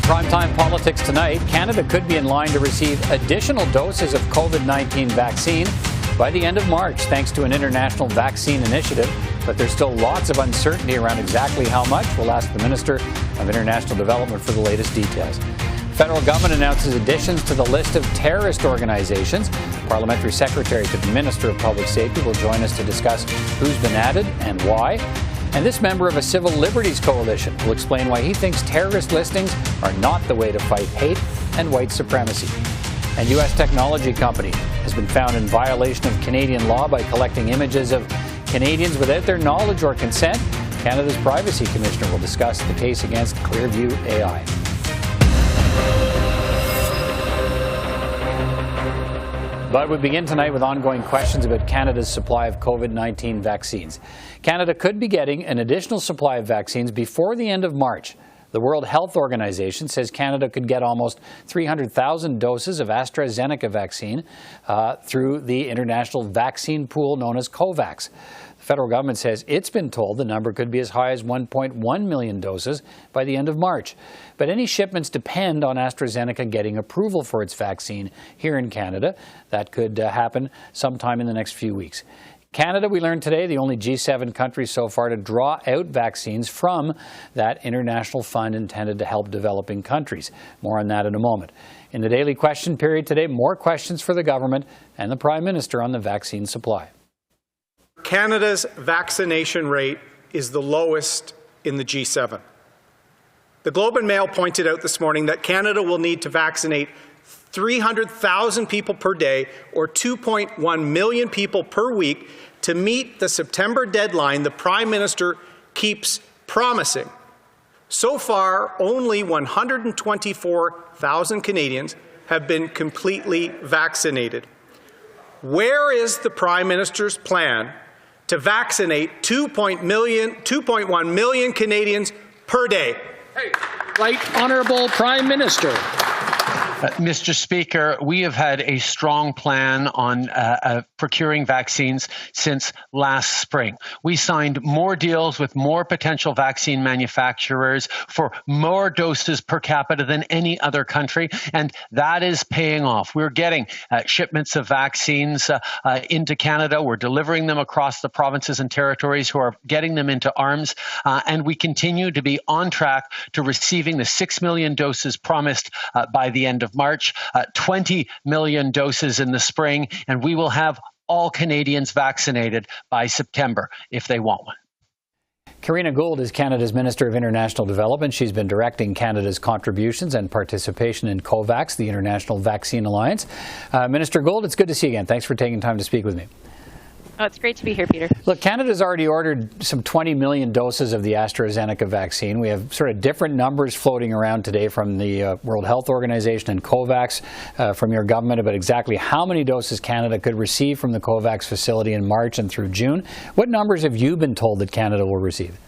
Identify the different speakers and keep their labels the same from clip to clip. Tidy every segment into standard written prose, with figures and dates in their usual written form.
Speaker 1: On Primetime Politics tonight, Canada could be in line to receive additional doses of COVID-19 vaccine by the end of March, thanks to an international vaccine initiative. But there's still lots of uncertainty around exactly how much. We'll ask the Minister of International Development for the latest details. The federal government announces additions to the list of terrorist organizations. Parliamentary Secretary to the Minister of Public Safety will join us to discuss who's been added and why. And this member of a civil liberties coalition will explain why he thinks terrorist listings are not the way to fight hate and white supremacy. And U.S. technology company has been found in violation of Canadian law by collecting images of Canadians without their knowledge or consent. Canada's Privacy Commissioner will discuss the case against Clearview AI. But we begin tonight with ongoing questions about Canada's supply of COVID-19 vaccines. Canada could be getting an additional supply of vaccines before the end of March. The World Health Organization says Canada could get almost 300,000 doses of AstraZeneca vaccine through the international vaccine pool known as COVAX. The federal government says it's been told the number could be as high as 1.1 million doses by the end of March. But any shipments depend on AstraZeneca getting approval for its vaccine here in Canada. That could happen sometime in the next few weeks. Canada, we learned today, the only G7 country so far to draw out vaccines from that international fund intended to help developing countries. More on that in a moment. In the daily question period today, more questions for the government and the Prime Minister on the vaccine supply.
Speaker 2: Canada's vaccination rate is the lowest in the G7. The Globe and Mail pointed out this morning that Canada will need to vaccinate 300,000 people per day, or 2.1 million people per week, to meet the September deadline the Prime Minister keeps promising. So far, only 124,000 Canadians have been completely vaccinated. Where is the Prime Minister's plan to vaccinate 2.1 million Canadians per day?
Speaker 3: Right Honourable Prime Minister.
Speaker 4: Mr. Speaker, we have had a strong plan on procuring vaccines since last spring. We signed more deals with more potential vaccine manufacturers for more doses per capita than any other country, and that is paying off. We're getting shipments of vaccines into Canada. We're delivering them across the provinces and territories who are getting them into arms, and we continue to be on track to receiving the 6 million doses promised by the end of March, 20 million doses in the spring, and we will have all Canadians vaccinated by September if they want one.
Speaker 1: Karina Gould is Canada's Minister of International Development. She's been directing Canada's contributions and participation in COVAX, the International Vaccine Alliance. Minister Gould, it's good to see you again. Thanks for taking time to speak with me.
Speaker 5: Oh, it's great to be here, Peter.
Speaker 1: Look, Canada's already ordered some 20 million doses of the AstraZeneca vaccine. We have sort of different numbers floating around today from the World Health Organization and COVAX from your government about exactly how many doses Canada could receive from the COVAX facility in March and through June. What numbers have you been told that Canada will receive?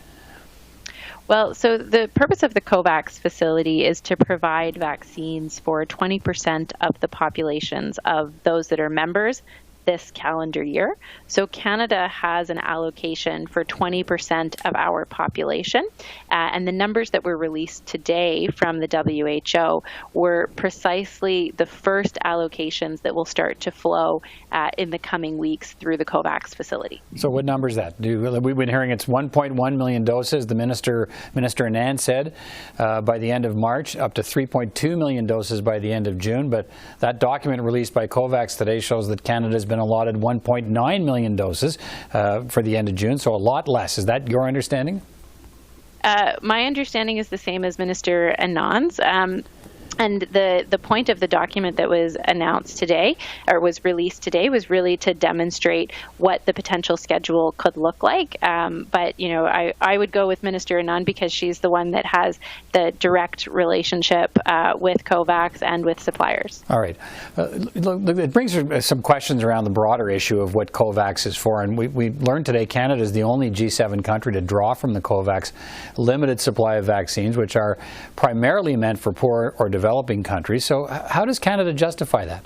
Speaker 5: Well, so the purpose of the COVAX facility is to provide vaccines for 20% of the populations of those that are members this calendar year. So Canada has an allocation for 20% of our population. And the numbers that were released today from the WHO were precisely the first allocations that will start to flow in the coming weeks through the COVAX facility.
Speaker 1: So what number is that? We've been hearing it's 1.1 million doses. The Minister Anand said by the end of March, up to 3.2 million doses by the end of June. But that document released by COVAX today shows that Canada's been allotted 1.9 million doses for the end of June, so a lot less. Is that your understanding?
Speaker 5: My understanding is the same as Minister Anand's. And the point of the document that was announced today, or was released today, was really to demonstrate what the potential schedule could look like. But, you know, I would go with Minister Anand because she's the one that has the direct relationship with COVAX and with suppliers.
Speaker 1: All right. It brings some questions around the broader issue of what COVAX is for. And we learned today Canada is the only G7 country to draw from the COVAX limited supply of vaccines, which are primarily meant for poor or developing countries. So how does Canada justify that?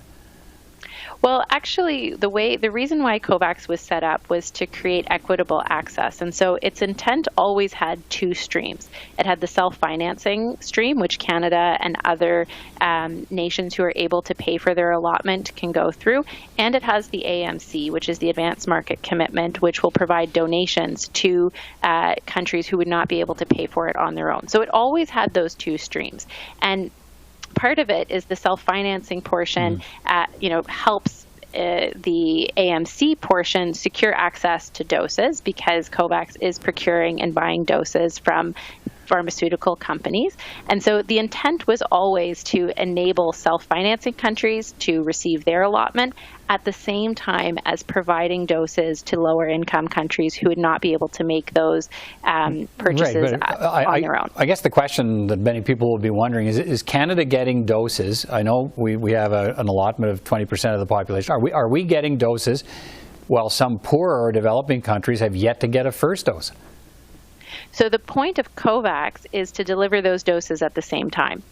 Speaker 5: Well, actually, the reason why COVAX was set up was to create equitable access. And so its intent always had two streams. It had the self-financing stream, which Canada and other nations who are able to pay for their allotment can go through. And it has the AMC, which is the Advanced Market Commitment, which will provide donations to countries who would not be able to pay for it on their own. So it always had those two streams. And part of it is the self-financing portion, helps the AMC portion secure access to doses because COVAX is procuring and buying doses from pharmaceutical companies. And so the intent was always to enable self-financing countries to receive their allotment at the same time as providing doses to lower income countries who would not be able to make those purchases on their own.
Speaker 1: I guess the question that many people will be wondering is Canada getting doses? I know we have an allotment of 20% of the population. Are we getting doses while some poorer or developing countries have yet to get a first dose?
Speaker 5: So the point of COVAX is to deliver those doses at the same time.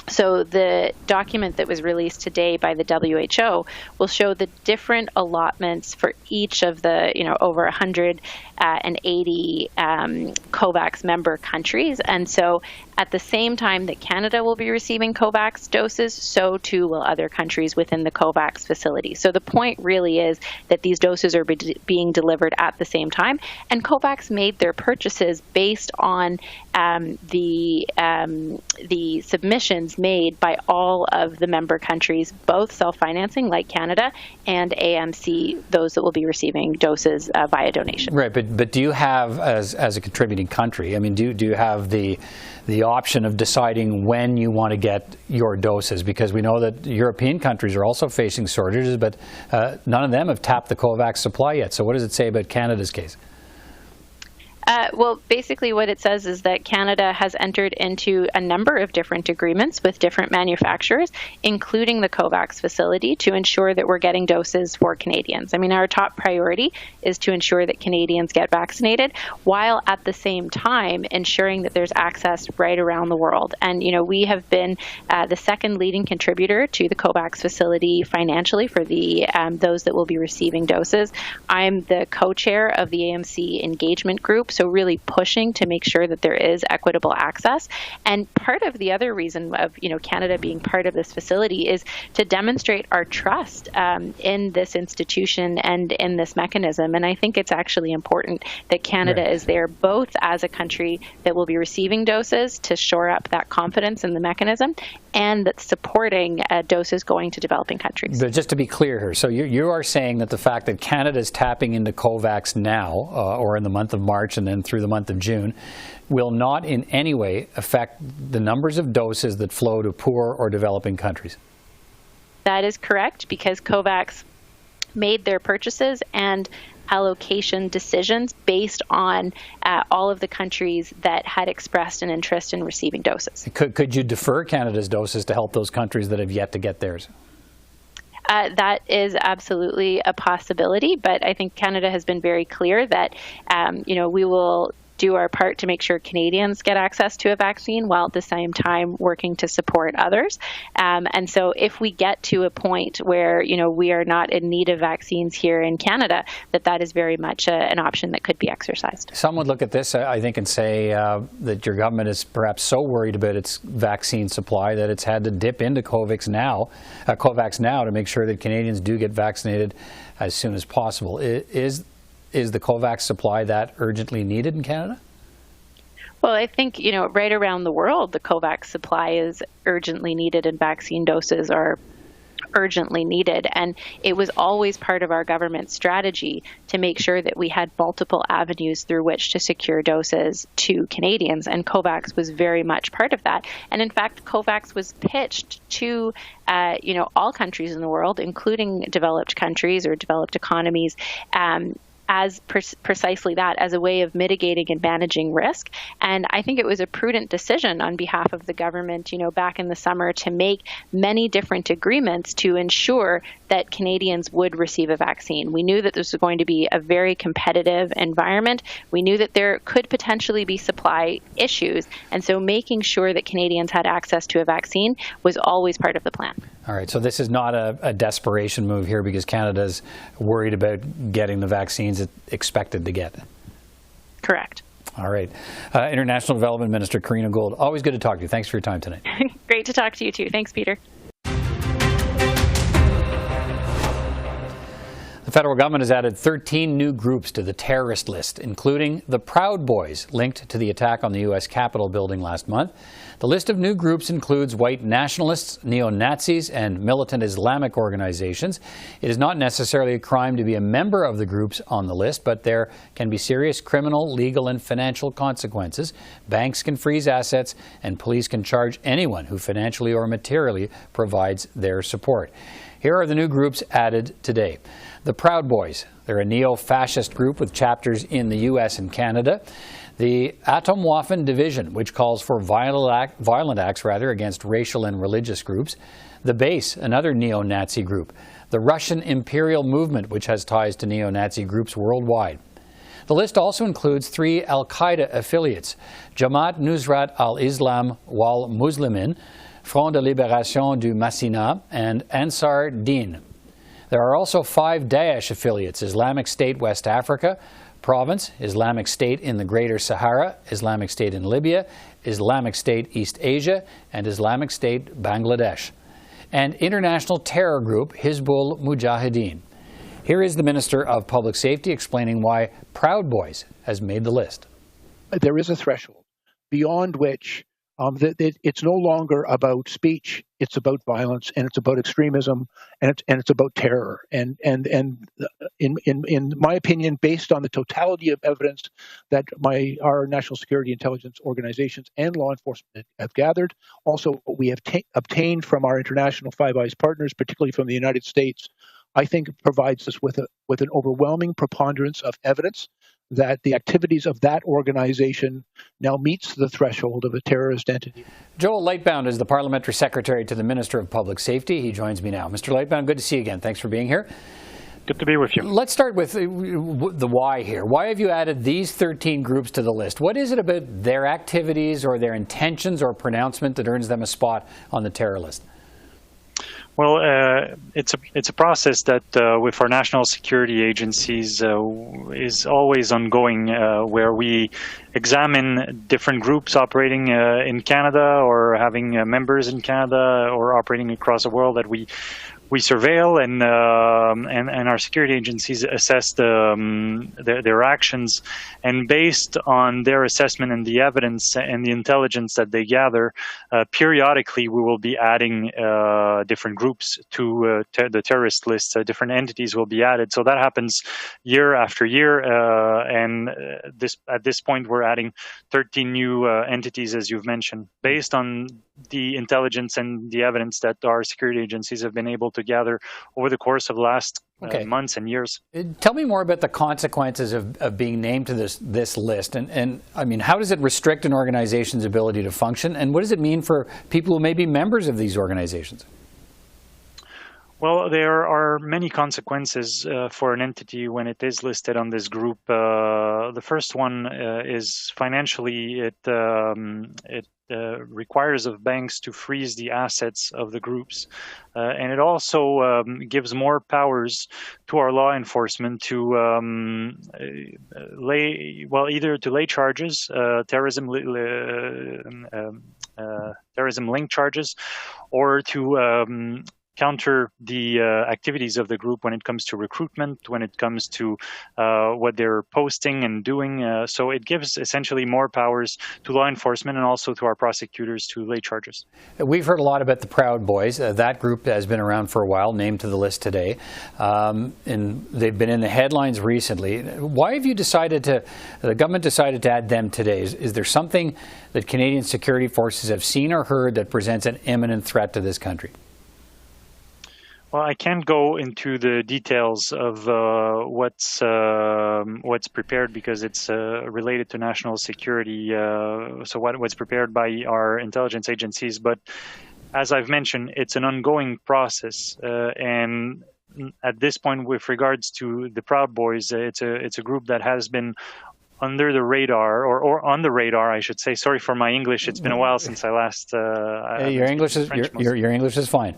Speaker 5: So the document that was released today by the WHO will show the different allotments for each of the, over 180 COVAX member countries. And so at the same time that Canada will be receiving COVAX doses, so too will other countries within the COVAX facility. So the point really is that these doses are being delivered at the same time. And COVAX made their purchases based on the submissions made by all of the member countries, both self-financing like Canada and AMC, those that will be receiving doses via donation.
Speaker 1: Right, but do you have, as a contributing country, I mean, do you have the option of deciding when you want to get your doses? Because we know that European countries are also facing shortages, but none of them have tapped the COVAX supply yet. So what does it say about Canada's case?
Speaker 5: Well, basically what it says is that Canada has entered into a number of different agreements with different manufacturers, including the COVAX facility, to ensure that we're getting doses for Canadians. I mean, our top priority is to ensure that Canadians get vaccinated, while at the same time ensuring that there's access right around the world. And, we have been the second leading contributor to the COVAX facility financially for the those that will be receiving doses. I'm the co-chair of the AMC engagement group, so really pushing to make sure that there is equitable access. And part of the other reason of Canada being part of this facility is to demonstrate our trust in this institution and in this mechanism. And I think it's actually important that Canada is there both as a country that will be receiving doses to shore up that confidence in the mechanism, and that's supporting doses going to developing countries.
Speaker 1: But just to be clear here, so you are saying that the fact that Canada is tapping into COVAX now, or in the month of March and then through the month of June, will not in any way affect the numbers of doses that flow to poor or developing countries?
Speaker 5: That is correct, because COVAX made their purchases and allocation decisions based on all of the countries that had expressed an interest in receiving doses.
Speaker 1: Could you defer Canada's doses to help those countries that have yet to get theirs?
Speaker 5: That is absolutely a possibility, but I think Canada has been very clear that we will do our part to make sure Canadians get access to a vaccine while at the same time working to support others. And so if we get to a point where, we are not in need of vaccines here in Canada, that is very much an option that could be exercised. Some
Speaker 1: would look at this, I think, and say that your government is perhaps so worried about its vaccine supply that it's had to dip into COVAX now to make sure that Canadians do get vaccinated as soon as possible. Is the COVAX supply that urgently needed in Canada?
Speaker 5: Well, I think, right around the world, the COVAX supply is urgently needed and vaccine doses are urgently needed. And it was always part of our government strategy to make sure that we had multiple avenues through which to secure doses to Canadians. And COVAX was very much part of that. And in fact, COVAX was pitched to all countries in the world, including developed countries or developed economies, as precisely that, as a way of mitigating and managing risk. And I think it was a prudent decision on behalf of the government, back in the summer to make many different agreements to ensure that Canadians would receive a vaccine. We knew that this was going to be a very competitive environment. We knew that there could potentially be supply issues. And so making sure that Canadians had access to a vaccine was always part of the plan.
Speaker 1: All right, so this is not a desperation move here because Canada's worried about getting the vaccines it expected to get.
Speaker 5: Correct.
Speaker 1: All right. International Development Minister Karina Gould, always good to talk to you. Thanks for your time tonight.
Speaker 5: Great to talk to you too. Thanks, Peter.
Speaker 1: The federal government has added 13 new groups to the terrorist list, including the Proud Boys, linked to the attack on the U.S. Capitol building last month. The list of new groups includes white nationalists, neo-Nazis, and militant Islamic organizations. It is not necessarily a crime to be a member of the groups on the list, but there can be serious criminal, legal, and financial consequences. Banks can freeze assets, and police can charge anyone who financially or materially provides their support. Here are the new groups added today. The Proud Boys. They're a neo-fascist group with chapters in the U.S. and Canada. The Atomwaffen Division, which calls for violent acts against racial and religious groups. The Base, another neo-Nazi group. The Russian Imperial Movement, which has ties to neo-Nazi groups worldwide. The list also includes 3 al-Qaeda affiliates, Jamaat Nusrat al-Islam wal Muslimin, Front de Libération du Massina, and Ansar Dine. There are also 5 Daesh affiliates, Islamic State West Africa, Province, Islamic State in the Greater Sahara, Islamic State in Libya, Islamic State East Asia, and Islamic State Bangladesh. And international terror group Hizbul Mujahideen. Here is the Minister of Public Safety explaining why Proud Boys has made the list.
Speaker 6: There is a threshold beyond which it's no longer about speech, it's about violence, and it's about extremism, and it's about terror. And in my opinion, based on the totality of evidence that our national security intelligence organizations and law enforcement have gathered, also we have obtained from our international Five Eyes partners, particularly from the United States, I think it provides us with an overwhelming preponderance of evidence that the activities of that organization now meets the threshold of a terrorist entity.
Speaker 1: Joel Lightbound is the Parliamentary Secretary to the Minister of Public Safety. He joins me now. Mr. Lightbound, good to see you again. Thanks for being here.
Speaker 7: Good to be with you.
Speaker 1: Let's start with the why here. Why have you added these 13 groups to the list? What is it about their activities or their intentions or pronouncement that earns them a spot on the terror list?
Speaker 7: Well, it's a process that with our national security agencies is always ongoing, where we examine different groups operating in Canada or having members in Canada or operating across the world that we surveil, and our security agencies assess their actions, and based on their assessment and the evidence and the intelligence that they gather, periodically we will be adding different groups to the terrorist list. Different entities will be added. So that happens year after year, and at this point we're adding 13 new entities, as you've mentioned, based on the intelligence and the evidence that our security agencies have been able to gather over the course of the last months and years.
Speaker 1: Tell me more about the consequences of being named to this list. And I mean, how does it restrict an organization's ability to function? And what does it mean for people who may be members of these organizations?
Speaker 7: Well, there are many consequences for an entity when it is listed on this group. The first one is financially. It requires of banks to freeze the assets of the groups. And it also gives more powers to our law enforcement to either to lay charges, terrorism link charges, or to counter the activities of the group when it comes to recruitment, when it comes to what they're posting and doing. So it gives essentially more powers to law enforcement and also to our prosecutors to lay charges.
Speaker 1: We've heard a lot about the Proud Boys. That group has been around for a while, named to the list today. And they've been in the headlines recently. Why have the government decided to add them today? Is there something that Canadian security forces have seen or heard that presents an imminent threat to this country?
Speaker 7: Well, I can't go into the details of what's prepared because it's related to national security. So what's prepared by our intelligence agencies. But as I've mentioned, it's an ongoing process, and at this point, with regards to the Proud Boys, it's a group that has been under the radar, or on the radar, I should say. Sorry for my English. It's been a while since I last.
Speaker 1: Your English is fine.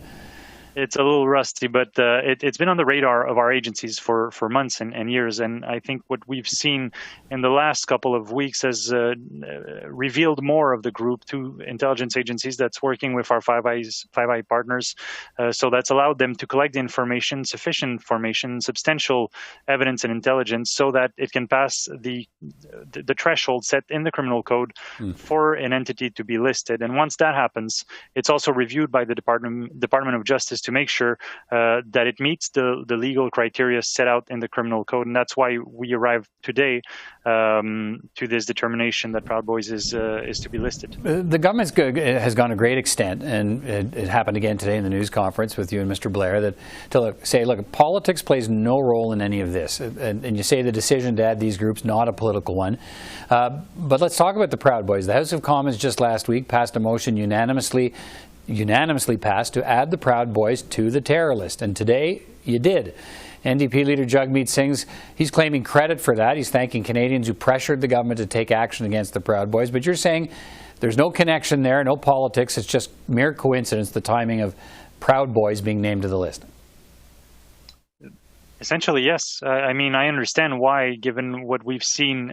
Speaker 7: It's a little rusty, but it's been on the radar of our agencies for months and years. And I think what we've seen in the last couple of weeks has revealed more of the group to intelligence agencies that's working with our Five Eye partners. So that's allowed them to collect the information, sufficient information, substantial evidence and intelligence, so that it can pass the threshold set in the criminal code for an entity to be listed. And once that happens, it's also reviewed by the Department of Justice to make sure that it meets the legal criteria set out in the criminal code. And that's why we arrived today to this determination that Proud Boys is to be listed.
Speaker 1: The government has gone a great extent, and it happened again today in the news conference with you and Mr. Blair, that to say, look, politics plays no role in any of this. And you say the decision to add these groups, not a political one. But let's talk about the Proud Boys. The House of Commons just last week passed a motion unanimously passed to add the Proud Boys to the terror list. And today, you did. NDP leader Jagmeet Singh's, he's claiming credit for that. He's thanking Canadians who pressured the government to take action against the Proud Boys. But you're saying there's no connection there, no politics. It's just mere coincidence, the timing of Proud Boys being named to the list.
Speaker 7: Essentially, yes. I mean, I understand why, given what we've seen,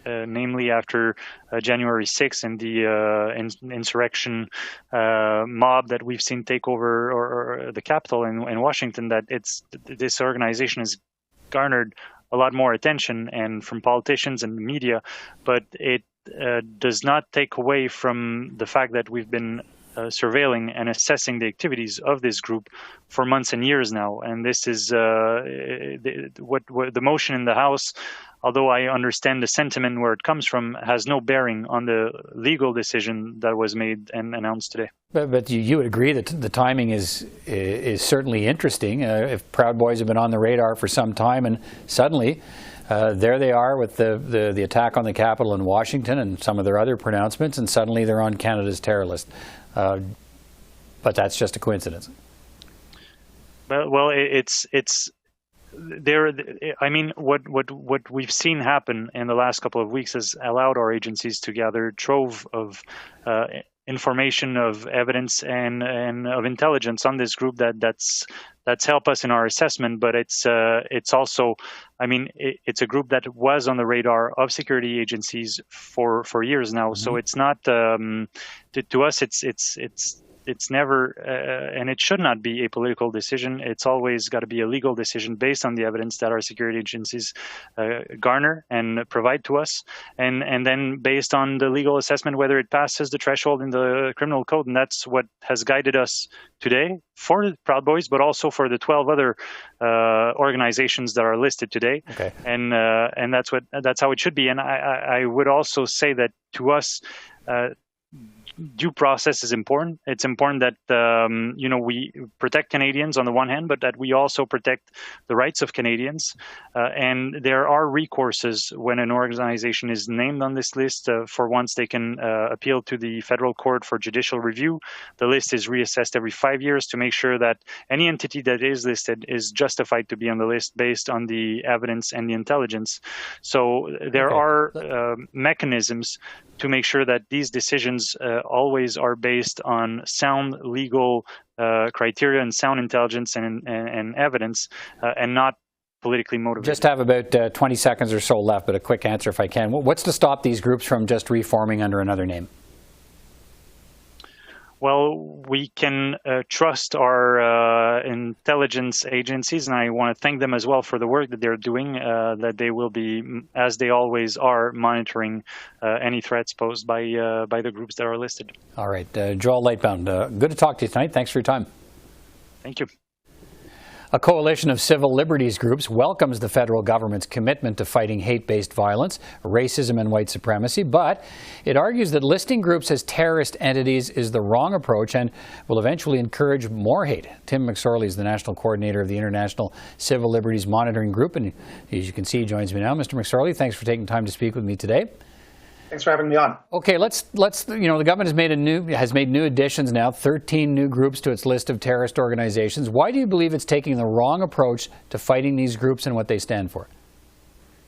Speaker 7: namely after January 6th and the insurrection mob that we've seen take over or the Capitol in Washington, that this organization has garnered a lot more attention and from politicians and the media, but it does not take away from the fact that we've been surveilling and assessing the activities of this group for months and years now. And this is what the motion in the House, although I understand the sentiment where it comes from, has no bearing on the legal decision that was made and announced today.
Speaker 1: But you would agree that the timing is certainly interesting. If Proud Boys have been on the radar for some time, and suddenly there they are with the attack on the Capitol in Washington and some of their other pronouncements, and suddenly they're on Canada's terror list. But that's just a coincidence.
Speaker 7: Well, it's there. I mean, what we've seen happen in the last couple of weeks has allowed our agencies to gather trove of information, of evidence, and of intelligence on this group that's helped us in our assessment. But it's also, I mean, it's a group that was on the radar of security agencies for years now. Mm-hmm. So it's not to us. It's never, and it should not be a political decision. It's always got to be a legal decision based on the evidence that our security agencies garner and provide to us, and then based on the legal assessment whether it passes the threshold in the criminal code. And that's what has guided us today for the Proud Boys, but also for the 12 other organizations that are listed today. Okay. And that's how it should be. And I would also say that to us, due process is important. It's important that we protect Canadians on the one hand, but that we also protect the rights of Canadians. And there are recourses when an organization is named on this list. For once, they can appeal to the federal court for judicial review. The list is reassessed every 5 years to make sure that any entity that is listed is justified to be on the list based on the evidence and the intelligence. So there are mechanisms to make sure that these decisions always are based on sound legal criteria and sound intelligence and evidence, and not politically motivated.
Speaker 1: Just have about 20 seconds or so left, but a quick answer if I can. What's to stop these groups from just reforming under another name?
Speaker 7: Well, we can trust our intelligence agencies, and I want to thank them as well for the work that they're doing, that they will be, as they always are, monitoring any threats posed by the groups that are listed. All right.
Speaker 1: Joel Lightbound, good to talk to you tonight. Thanks for your time.
Speaker 7: Thank you.
Speaker 1: A coalition of civil liberties groups welcomes the federal government's commitment to fighting hate-based violence, racism and white supremacy, but it argues that listing groups as terrorist entities is the wrong approach and will eventually encourage more hate. Tim McSorley is the national coordinator of the International Civil Liberties Monitoring Group, and as you can see, he joins me now. Mr. McSorley, thanks for taking time to speak with me today.
Speaker 2: Thanks for having me on.
Speaker 1: Okay, let's the government has made new additions now, 13 new groups to its list of terrorist organizations. Why do you believe it's taking the wrong approach to fighting these groups and what they stand for?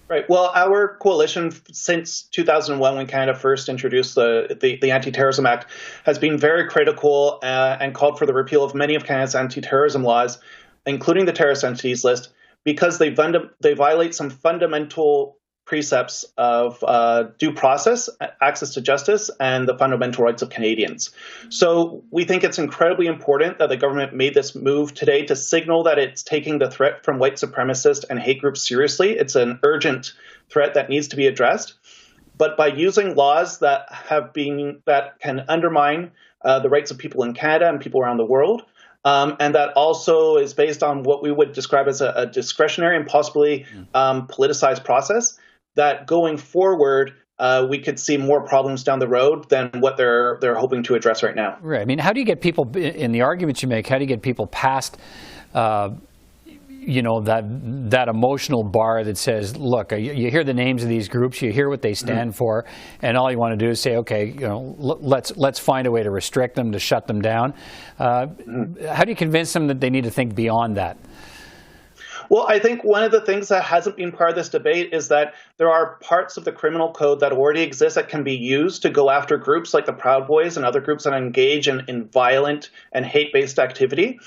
Speaker 8: Right. Well, our coalition since 2001, when Canada first introduced the Anti-Terrorism Act, has been very critical and called for the repeal of many of Canada's anti-terrorism laws, including the terrorist entities list, because they violate some fundamental precepts of due process, access to justice, and the fundamental rights of Canadians. So we think it's incredibly important that the government made this move today to signal that it's taking the threat from white supremacist and hate groups seriously. It's an urgent threat that needs to be addressed. But by using laws that can undermine the rights of people in Canada and people around the world, and that also is based on what we would describe as a discretionary and possibly politicized process, that going forward, we could see more problems down the road than what they're hoping to address right now.
Speaker 1: Right. I mean, how do you get people, in the arguments you make, how do you get people past, that emotional bar that says, look, you hear the names of these groups, you hear what they stand for, and all you want to do is say, okay, let's find a way to restrict them, to shut them down. How do you convince them that they need to think beyond that?
Speaker 8: Well, I think one of the things that hasn't been part of this debate is that there are parts of the criminal code that already exist that can be used to go after groups like the Proud Boys and other groups that engage in violent and hate-based activity.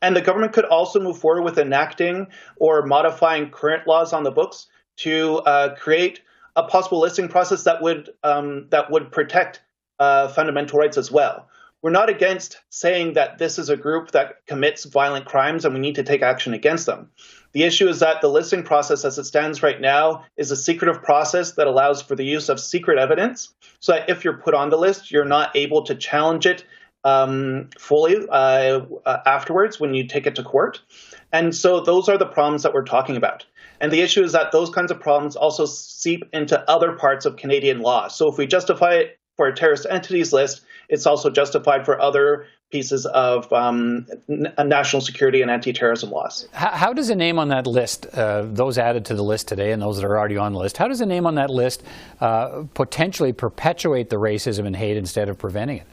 Speaker 8: And the government could also move forward with enacting or modifying current laws on the books to create a possible listing process that would protect fundamental rights as well. We're not against saying that this is a group that commits violent crimes and we need to take action against them. The issue is that the listing process as it stands right now is a secretive process that allows for the use of secret evidence, so that if you're put on the list, you're not able to challenge it fully afterwards when you take it to court. And so those are the problems that we're talking about. And the issue is that those kinds of problems also seep into other parts of Canadian law. So if we justify it for a terrorist entities list, it's also justified for other pieces of national security and anti-terrorism laws.
Speaker 1: How does a name on that list, those added to the list today and those that are already on the list, how does a name on that list potentially perpetuate the racism and hate instead of preventing it?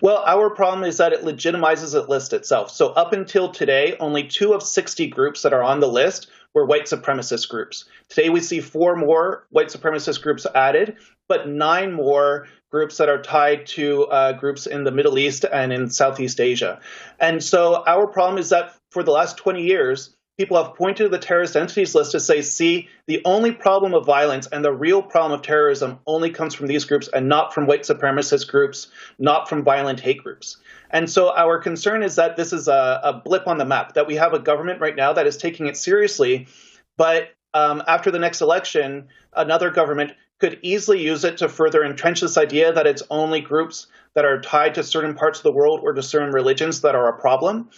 Speaker 8: Well, our problem is that it legitimizes the list itself. So up until today, only 2 of 60 groups that are on the list were white supremacist groups. Today we see 4 more white supremacist groups added, but 9 more groups that are tied to groups in the Middle East and in Southeast Asia. And so our problem is that for the last 20 years, people have pointed to the terrorist entities list to say, see, the only problem of violence and the real problem of terrorism only comes from these groups and not from white supremacist groups, not from violent hate groups. And so our concern is that this is a blip on the map, that we have a government right now that is taking it seriously, but after the next election, another government could easily use it to further entrench this idea that it's only groups that are tied to certain parts of the world or to certain religions that are a problem,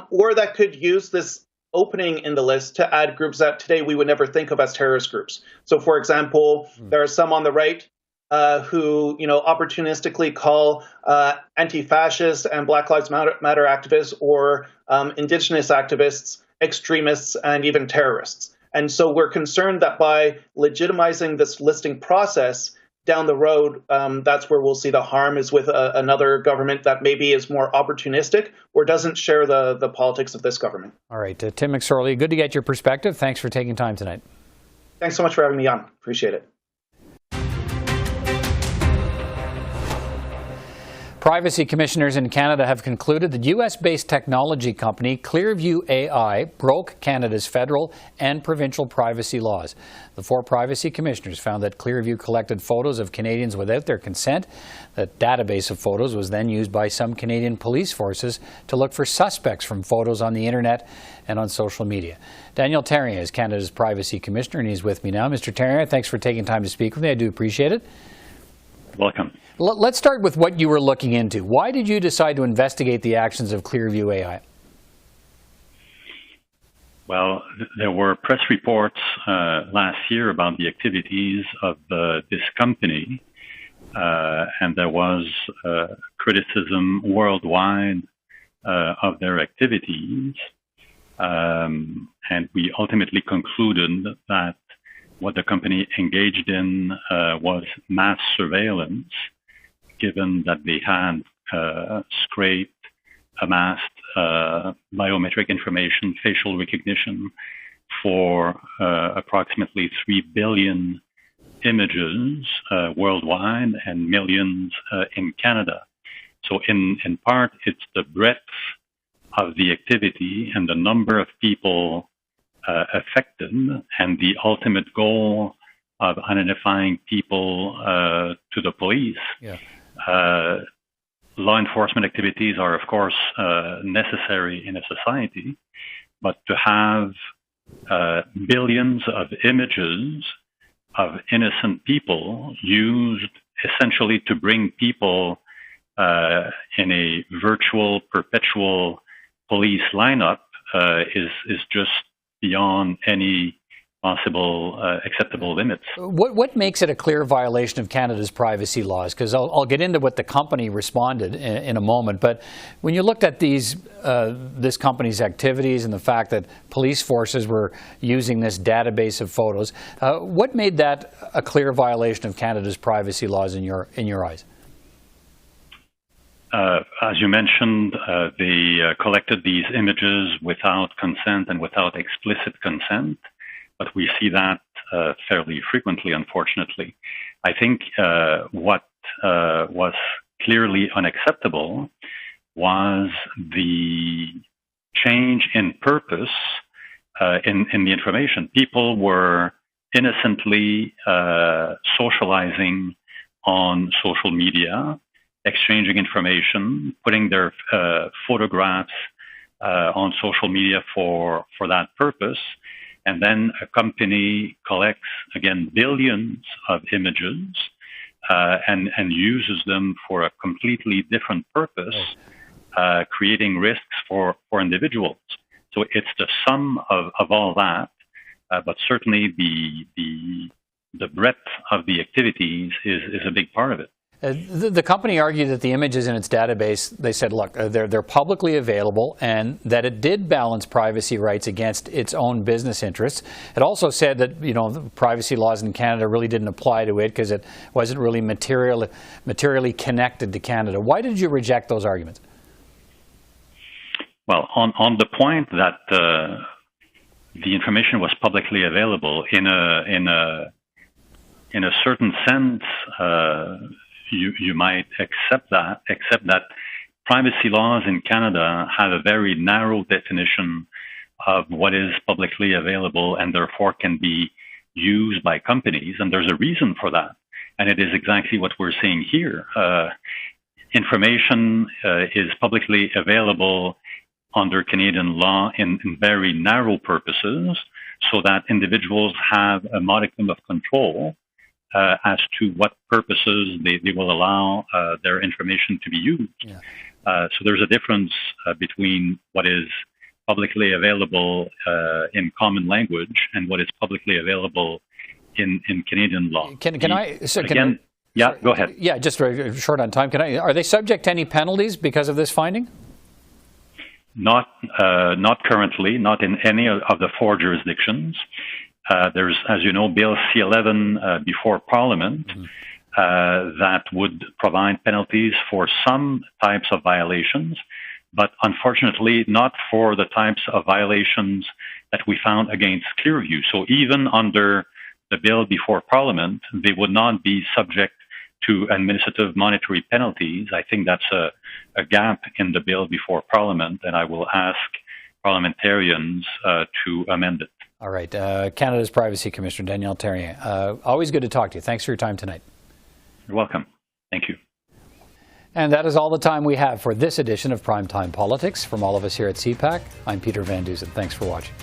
Speaker 8: or that could use this opening in the list to add groups that today we would never think of as terrorist groups. So, for example, there are some on the right who, opportunistically call anti-fascist and Black Lives Matter activists or Indigenous activists extremists and even terrorists. And so we're concerned that by legitimizing this listing process down the road, that's where we'll see the harm is with another government that maybe is more opportunistic or doesn't share the politics of this government.
Speaker 1: All right. Tim McSorley, good to get your perspective. Thanks for taking time tonight.
Speaker 8: Thanks so much for having me on. Appreciate it.
Speaker 1: Privacy commissioners in Canada have concluded that U.S.-based technology company Clearview AI broke Canada's federal and provincial privacy laws. The 4 privacy commissioners found that Clearview collected photos of Canadians without their consent. That database of photos was then used by some Canadian police forces to look for suspects from photos on the internet and on social media. Daniel Terrien is Canada's privacy commissioner, and he's with me now. Mr. Terrien, thanks for taking time to speak with me. I do appreciate it.
Speaker 9: Welcome.
Speaker 1: Let's start with what you were looking into. Why did you decide to investigate the actions of Clearview AI?
Speaker 9: Well, there were press reports last year about the activities of this company, and there was criticism worldwide of their activities. And we ultimately concluded that what the company engaged in was mass surveillance, given that they had scraped, amassed biometric information, facial recognition for approximately 3 billion images worldwide and millions in Canada. So in part, it's the breadth of the activity and the number of people affected and the ultimate goal of identifying people to the police.
Speaker 1: Yeah.
Speaker 9: Law enforcement activities are, of course, necessary in a society, but to have billions of images of innocent people used essentially to bring people in a virtual, perpetual police lineup is just beyond any possible acceptable limits.
Speaker 1: What makes it a clear violation of Canada's privacy laws? Because I'll get into what the company responded in a moment. But when you looked at this company's activities and the fact that police forces were using this database of photos, what made that a clear violation of Canada's privacy laws in your eyes?
Speaker 9: As you mentioned, they collected these images without consent and without explicit consent. But we see that fairly frequently, unfortunately. I think what was clearly unacceptable was the change in purpose in the information. People were innocently socializing on social media, exchanging information, putting their photographs on social media for that purpose. And then a company collects, again, billions of images and uses them for a completely different purpose, creating risks for individuals. So it's the sum of all that, but certainly the breadth of the activities is a big part of it.
Speaker 1: The company argued that the images in its database, they said, look, they're publicly available and that it did balance privacy rights against its own business interests. It also said that, the privacy laws in Canada really didn't apply to it because it wasn't really materially connected to Canada. Why did you reject those arguments?
Speaker 9: Well, on the point that the information was publicly available in a certain sense, you might accept that, except that privacy laws in Canada have a very narrow definition of what is publicly available and therefore can be used by companies. And there's a reason for that. And it is exactly what we're seeing here. Information is publicly available under Canadian law in very narrow purposes so that individuals have a modicum of control as to what purposes they will allow their information to be used. Yeah. So there's a difference between what is publicly available in common language and what is publicly available in Canadian law. Go ahead.
Speaker 1: Yeah, just very short on time. Are they subject to any penalties because of this finding?
Speaker 9: Not currently, not in any of the 4 jurisdictions. There's, as you know, Bill C-11 before Parliament that would provide penalties for some types of violations, but unfortunately not for the types of violations that we found against Clearview. So even under the bill before Parliament, they would not be subject to administrative monetary penalties. I think that's a gap in the bill before Parliament, and I will ask parliamentarians to amend it.
Speaker 1: All right. Canada's Privacy Commissioner, Danielle Terrien. Always good to talk to you. Thanks for your time tonight.
Speaker 9: You're welcome. Thank you.
Speaker 1: And that is all the time we have for this edition of Primetime Politics. From all of us here at CPAC, I'm Peter Van Dusen. Thanks for watching.